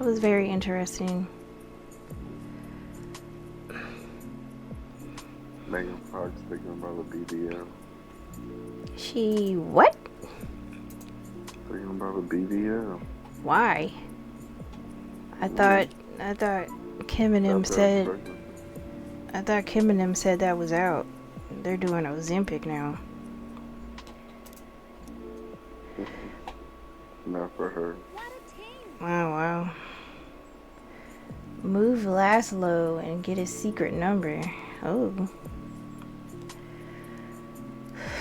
That was very interesting. Megan Fox thinking about a BBL. She what? Thinking about a BBL. Why? I thought Kim and him said. I thought Kim and him said that was out. They're doing Ozempic now. Not for her. Wow. Move Laszlo and get his secret number. Oh.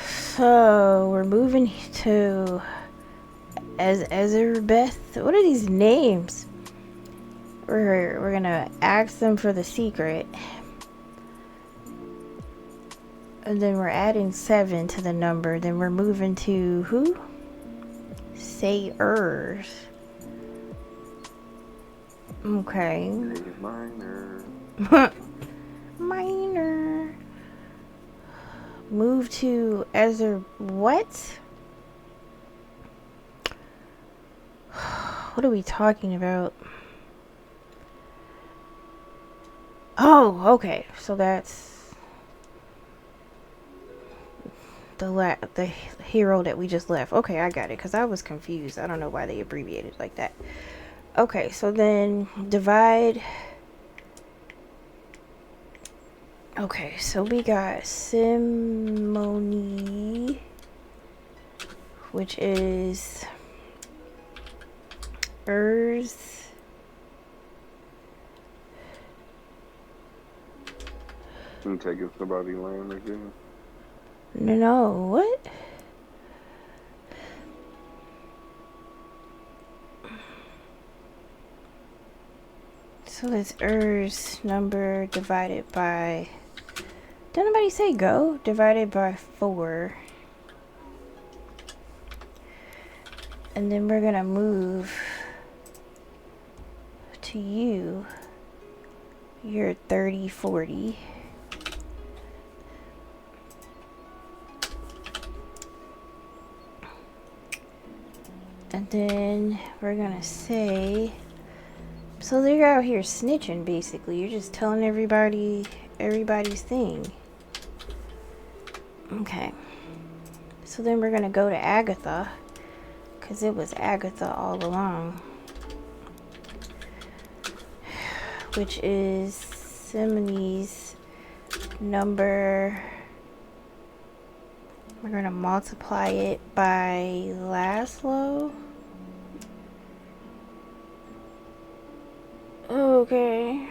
So we're moving to Ezerbeth. What are these names? We're gonna ask them for the secret. And then we're adding 7 to the number. Then we're moving to who? Sayers. Okay. Minor. Minor. Move to Ezer. What? What are we talking about? Oh, okay. So that's the hero that we just left. Okay, I got it, because I was confused. I don't know why they abbreviated like that. Okay, so then divide. Okay, so we got Simony, which is Urs. You taking somebody land again? No, what? So it's Urs number divided by. Did anybody say go? Divided by 4. And then we're gonna move to you. You're 30, 40. And then we're gonna say, so they're out here snitching basically. You're just telling everybody's thing. Okay. So then we're gonna go to Agatha, because it was Agatha all along. Which is Simony's number. We're gonna multiply it by Laszlo. Okay.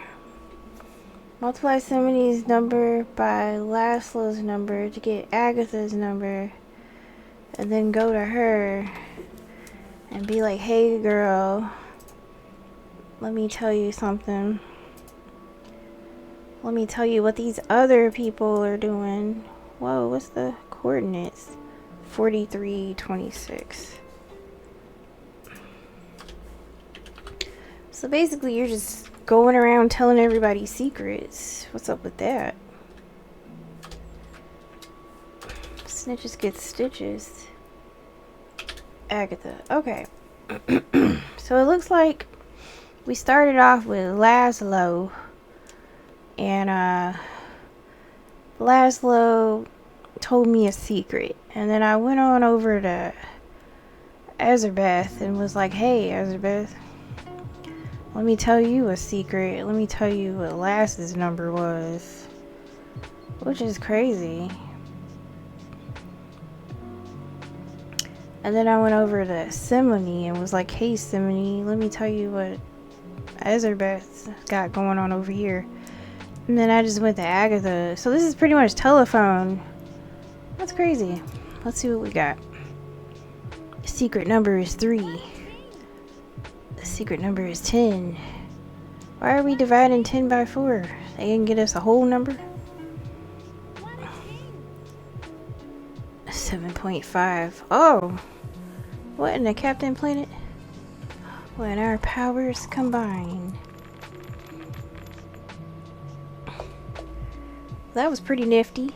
Multiply Simony's number by Laszlo's number to get Agatha's number. And then go to her and be like, hey girl, let me tell you something. Let me tell you what these other people are doing. Whoa, what's the coordinates? 4326. So basically you're just going around telling everybody secrets. What's up with that? Snitches get stitches. Agatha. Okay. So it looks like we started off with Laszlo. And Laszlo told me a secret. And then I went on over to Ezerbeth and was like, hey, Ezerbeth, let me tell you a secret. Let me tell you what Lass's number was. Which is crazy. And then I went over to Simony and was like, hey, Simony, let me tell you what Ezerbeth's got going on over here. And then I just went to Agatha. So this is pretty much telephone. That's crazy. Let's see what we got. Secret number is 3. The secret number is 10. Why are we dividing 10 by 4? They didn't get us a whole number? 7.5. Oh! What in the Captain Planet? When our powers combine. That was pretty nifty.